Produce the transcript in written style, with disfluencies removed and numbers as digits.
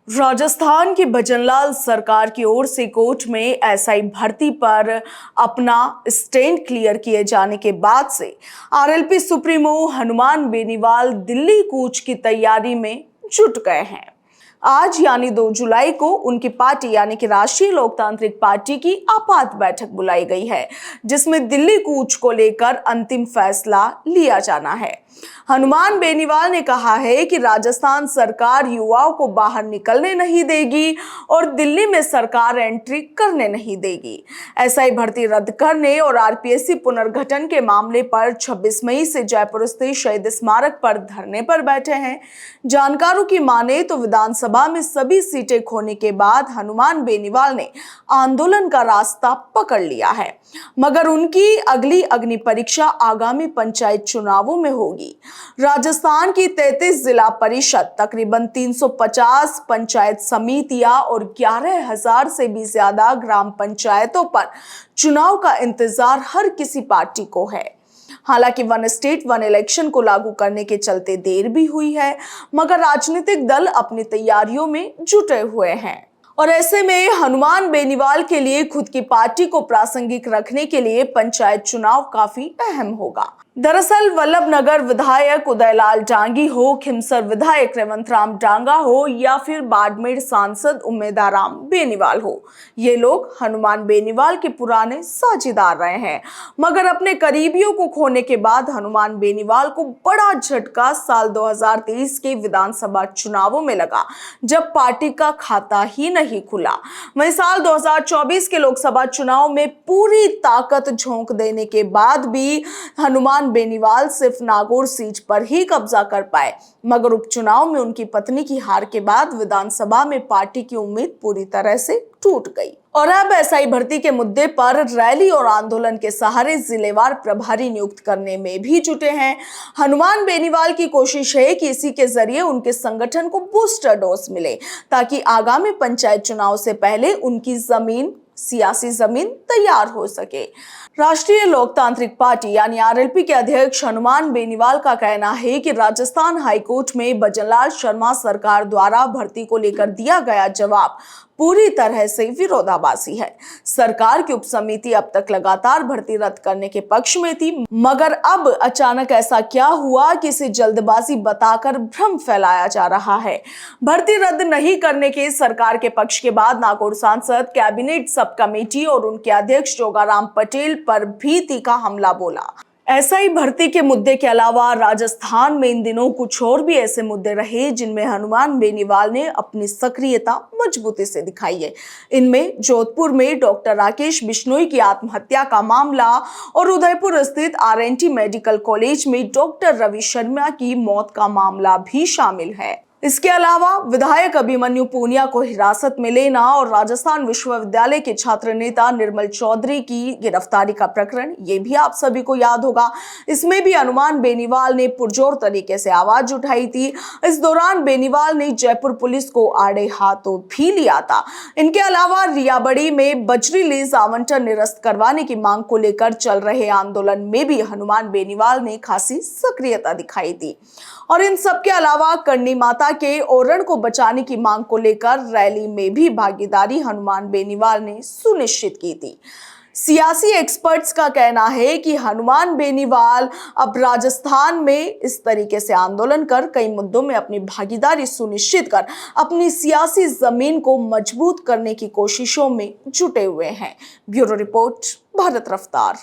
राजस्थान की भजनलाल सरकार की ओर से कोर्ट में एसआई भर्ती पर अपना स्टैंड क्लियर किए जाने के बाद से आरएलपी सुप्रीमो हनुमान बेनीवाल दिल्ली कूच की तैयारी में जुट गए हैं। आज यानी 2 जुलाई को उनकी पार्टी यानी कि राष्ट्रीय लोकतांत्रिक पार्टी की आपात बैठक बुलाई गई है, जिसमें दिल्ली कूच को लेकर अंतिम फैसला लिया जाना है। हनुमान बेनीवाल ने कहा है कि राजस्थान सरकार युवाओं को बाहर निकलने नहीं देगी और दिल्ली में सरकार एंट्री करने नहीं देगी। एसआई भर्ती रद्द करने और आरपीएससी पुनर्गठन के मामले पर 26 मई से जयपुर स्थित शहीद स्मारक पर धरने पर बैठे हैं। जानकारों की माने तो विधानसभा में सभी सीटें खोने के बाद हनुमान बेनीवाल ने आंदोलन का रास्ता पकड़ लिया है, मगर उनकी अगली अग्नि परीक्षा आगामी पंचायत चुनावों में होगी। राजस्थान की 33 जिला परिषद, तकरीबन 350 पंचायत समितियां और 11,000 से भी ज्यादा ग्राम पंचायतों पर चुनाव का इंतजार हर किसी पार्टी को है। हालांकि वन स्टेट वन इलेक्शन को लागू करने के चलते देर भी हुई है, मगर राजनीतिक दल अपनी तैयारियों में जुटे हुए हैं और ऐसे में हनुमान बेनीवाल के लिए खुद की पार्टी को प्रासंगिक रखने के लिए पंचायत चुनाव काफी अहम होगा। दरअसल वल्लभनगर विधायक उदयलाल डांगी हो, खिमसर विधायक रेवंत राम डांगा हो या फिर बाड़मेर सांसद उम्मेदाराम बेनीवाल हो, ये लोग हनुमान बेनीवाल के पुराने साझेदार रहे हैं। मगर अपने करीबियों को खोने के बाद हनुमान बेनीवाल को बड़ा झटका साल 2023 के विधानसभा चुनावों में लगा, जब पार्टी का खाता ही नहीं खुला। वहीं साल 2024 के लोकसभा चुनाव में पूरी ताकत झोंक देने के बाद भी हनुमान बेनीवाल सिर्फ नागौर सीट पर ही कब्जा कर पाए, मगर उपचुनाव में उनकी पत्नी की हार के बाद विधानसभा में पार्टी की उम्मीद पूरी तरह से टूट गई और अब एसआई भर्ती के मुद्दे पर रैली और आंदोलन के सहारे जिलेवार प्रभारी नियुक्त करने में भी जुटे हैं। हनुमान बेनीवाल की कोशिश है कि इसी के जरिए उनके संगठन को बूस्टर डोज मिले, ताकि आगामी पंचायत चुनाव से पहले उनकी सियासी जमीन तैयार हो सके। राष्ट्रीय लोकतांत्रिक पार्टी यानी आरएलपी के अध्यक्ष हनुमान बेनीवाल का कहना है कि राजस्थान हाईकोर्ट में भजनलाल शर्मा सरकार द्वारा भर्ती को लेकर दिया गया जवाब पूरी तरह से विरोधाभासी है। सरकार की उपसमिति अब तक लगातार भर्ती रद्द करने के पक्ष में थी, मगर अब अचानक ऐसा क्या हुआ कि इसे जल्दबाजी बताकर भ्रम फैलाया जा रहा है। भर्ती रद्द नहीं करने के सरकार के पक्ष के बाद नागौर सांसद कैबिनेट सब कमेटी और उनके अध्यक्ष जोगाराम पटेल पर भी तीखा हमला बोला। एसआई भर्ती के मुद्दे के अलावा राजस्थान में इन दिनों कुछ और भी ऐसे मुद्दे रहे जिनमें हनुमान बेनीवाल ने अपनी सक्रियता मजबूती से दिखाई है। इनमें जोधपुर में डॉक्टर राकेश बिश्नोई की आत्महत्या का मामला और उदयपुर स्थित आरएनटी मेडिकल कॉलेज में डॉक्टर रवि शर्मा की मौत का मामला भी शामिल है। इसके अलावा विधायक अभिमन्यु पूनिया को हिरासत में लेना और राजस्थान विश्वविद्यालय के छात्र नेता निर्मल चौधरी की गिरफ्तारी का प्रकरण, ये भी आप सभी को याद होगा। इसमें भी हनुमान बेनीवाल ने पुरजोर तरीके से आवाज उठाई थी। इस दौरान बेनीवाल ने जयपुर पुलिस को आड़े हाथों भी लिया था। इनके अलावा रियाबड़ी में बजरी लीज आवंटन निरस्त करवाने की मांग को लेकर चल रहे आंदोलन में भी हनुमान बेनीवाल ने खासी सक्रियता दिखाई थी और इन सब के अलावा करनी माता के ओरण को बचाने की मांग को लेकर रैली में भी भागीदारी हनुमान बेनीवाल ने सुनिश्चित की थी। सियासी एक्सपर्ट्स का कहना है कि हनुमान बेनीवाल अब राजस्थान में इस तरीके से आंदोलन कर कई मुद्दों में अपनी भागीदारी सुनिश्चित कर अपनी सियासी जमीन को मजबूत करने की कोशिशों में जुटे हुए हैं। ब्यूरो रिपोर्ट, भारत रफ्तार।